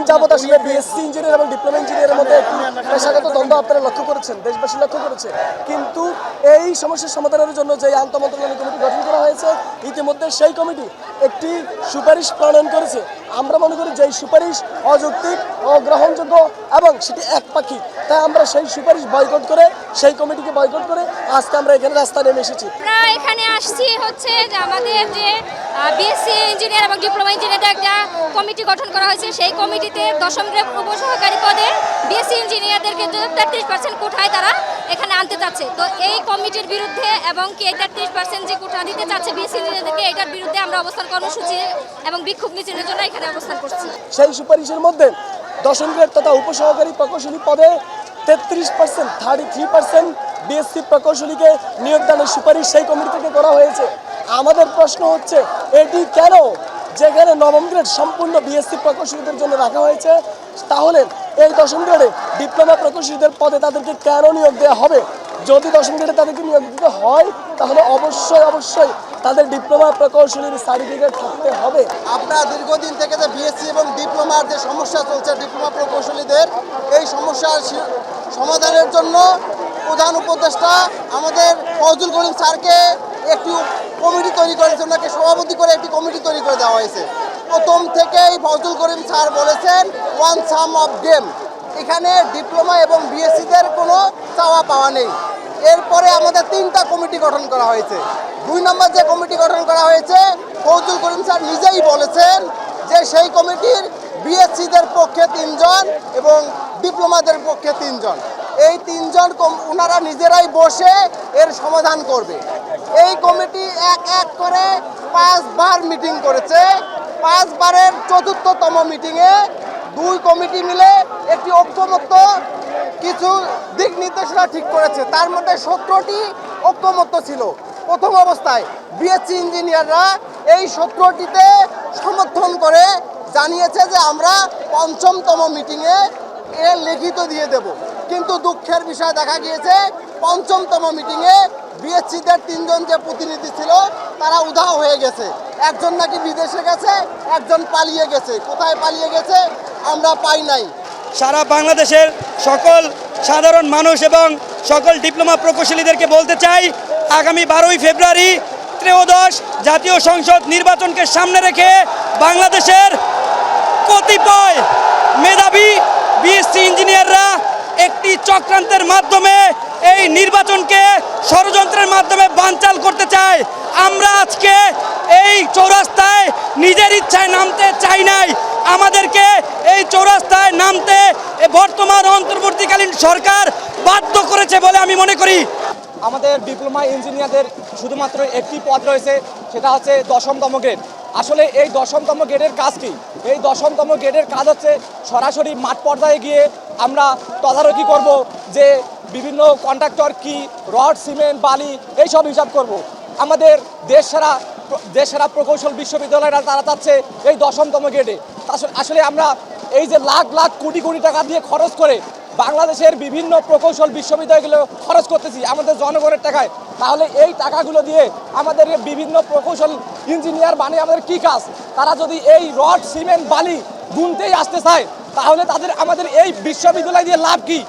দীর্ঘদিন যাবত আসলে বিএসসি ইঞ্জিনিয়ার এবং ডিপ্লোমা ইঞ্জিনিয়ারের মধ্যে একটি পেশাগত দ্বন্দ্ব আপনারা লক্ষ্য করেছেন, দেশবাসী লক্ষ্য করেছে। কিন্তু এই সমস্যার সমাধানের জন্য যে আন্তঃমন্ত্রণালয় কমিটি গঠন করা হয়েছে, ইতিমধ্যে সেই কমিটি একটি সুপারিশ প্রণয়ন করেছে। আমরা মনে করি যে সুপারিশ অযৌক্তিক, অগ্রহণযোগ্য এবং সেটি একপাক্ষিক। তাই আমরা সেই সুপারিশ বয়কট করে, সেই কমিটিকে বয়কট করে আজকে আমরা এখানে রাস্তায় নেমে এসেছি। আমরা এখানে আসছি হচ্ছে যে আমাদের যে বিএসসি ইঞ্জিনিয়ার এবং ডিপ্লোমা ইঞ্জিনিয়ারদের একটা কমিটি গঠন করা হয়েছে, সেই কমিটিতে দশম গ্রেড উপসহকারী পদে বিএসসি ইঞ্জিনিয়ারদেরকে 33% কোঠায় তারা এখানে আনতে চাচ্ছে। তো এই কমিটির বিরুদ্ধে এবং কি 33% যে কোঠা দিতে চাচ্ছে বিএসসি ইঞ্জিনিয়ারদেরকে, এটার বিরুদ্ধে আমরা অবস্থান কর্মসূচি এবং বিক্ষোভ মিছিলের জন্য এখানে অবস্থান করছি। সেই সুপারিশের মধ্যে দশম গ্রেড তথা উপসহকারী প্রকৌশলী পদে 33%, 33% বিএসসি প্রকৌশলীকে নিয়োগদানের সুপারিশ সেই কমিটি থেকে করা হয়েছে। আমাদের প্রশ্ন হচ্ছে এটি কেন, যেখানে নবম গ্রেড সম্পূর্ণ বিএসসি প্রকৌশলীদের জন্য রাখা হয়েছে, তাহলে এই দশম গ্রেডে ডিপ্লোমা প্রকৌশলীদের পদে তাদেরকে কেন নিয়োগ দেওয়া হবে? যদি দশম গ্রেডে তাদেরকে নিয়োগ দিতে হয় তাহলে অবশ্যই তাদের ডিপ্লোমা প্রকৌশলীর সার্টিফিকেট থাকতে হবে। আপনারা দীর্ঘদিন থেকে যে বিএসসি এবং ডিপ্লোমার যে সমস্যা চলছে ডিপ্লোমা প্রকৌশলীদের, এই সমস্যার সমাধানের জন্য প্রধান উপদেষ্টা আমাদের ফজলুল করিম স্যারকে একটি কমিটি তৈরি করার জন্য সভাপতি করে একটি কমিটি তৈরি করে দেওয়া হয়েছে। প্রথম থেকেই ফজলুল করিম স্যার বলেছেন ওয়ান সাম অফ গেম, এখানে ডিপ্লোমা এবং বিএসসিদের কোনো চাওয়া পাওয়া নেই। এরপরে আমাদের 3টা কমিটি গঠন করা হয়েছে। 2 নম্বর যে কমিটি গঠন করা হয়েছে, ফজলুল করিম স্যার নিজেই বলেছেন যে সেই কমিটির বিএসসিদের পক্ষে 3 জন এবং ডিপ্লোমাদের পক্ষে 3 জন। এই 3 জন ওনারা নিজেরাই বসে এর সমাধান করবে। এই কমিটি এক করে 5 বার মিটিং করেছে। 5 বারের 4র্থতম মিটিংয়ে 2 কমিটি মিলে একটি ঐক্যমত্য কিছু দিক নির্দেশনা ঠিক করেছে। তার মধ্যে 17টি ঐক্যমত্য ছিল। প্রথম অবস্থায় বিএসসি ইঞ্জিনিয়াররা এই 17টিতে সমর্থন করে জানিয়েছে যে আমরা 5ম মিটিংয়ে এর লিখিত দিয়ে দেব। কিন্তু দুঃখের বিষয় দেখা গিয়েছে 5ম মিটিংয়ে বিএসসিদের 3 জন যে প্রতিনিধি ছিল তারা উধাও হয়ে গেছে। একজন নাকি বিদেশে গেছে, একজন পালিয়ে গেছে। কোথায় পালিয়ে গেছে আমরা পাই নাই। সারা বাংলাদেশের সকল সাধারণ মানুষ এবং সকল ডিপ্লোমা প্রকৌশলীদেরকে বলতে চাই, আগামী 12ই ফেব্রুয়ারি ত্রয়োদশ জাতীয় সংসদ নির্বাচনকে সামনে রেখে বাংলাদেশের কতিপয় মেধাবী বিএসসি ইঞ্জিনিয়াররা একটি চক্রান্তের মাধ্যমে এই নির্বাচনকে ষড়যন্ত্রের মাধ্যমে বানচাল করতে চায়। আমরা আজকে এই চৌরাস্তায় নিজের ইচ্ছায় নামতে চাই নাই, আমাদেরকে এই চৌরাস্তায় নামতে বর্তমান অন্তর্বর্তীকালীন সরকার বাধ্য করেছে বলে আমি মনে করি। আমাদের ডিপ্লোমা ইঞ্জিনিয়ারদের শুধুমাত্র একটি পদ রয়েছে, সেটা হচ্ছে 10তম গ্রেড। আসলে এই 10তম গ্রেডের কাজ কি? এই 10তম গ্রেডের কাজ হচ্ছে সরাসরি মাঠ পর্যায়ে গিয়ে আমরা তদারকি করব যে বিভিন্ন কন্ট্রাক্টর কি রড, সিমেন্ট, বালি এইসব হিসাব করব। আমাদের দেশসেরা প্রকৌশল বিশ্ববিদ্যালয়রা তারা চাচ্ছে এই 10তম গ্রেডে। আসলে আমরা এই যে লাখ লাখ কোটি কোটি টাকা দিয়ে খরচ করে বাংলাদেশের বিভিন্ন প্রকৌশল বিশ্ববিদ্যালয়গুলো খরচ করতেছি আমাদের জনগণের টাকায়, তাহলে এই টাকাগুলো দিয়ে আমাদের বিভিন্ন প্রকৌশল ইঞ্জিনিয়ার বানিয়ে আমাদের কী কাজ? তারা যদি এই রড, সিমেন্ট, বালি গুনতেই আসতে চায় তাহলে আমাদের এই বিশ্ববিদ্যালয় দিয়ে লাভ কি?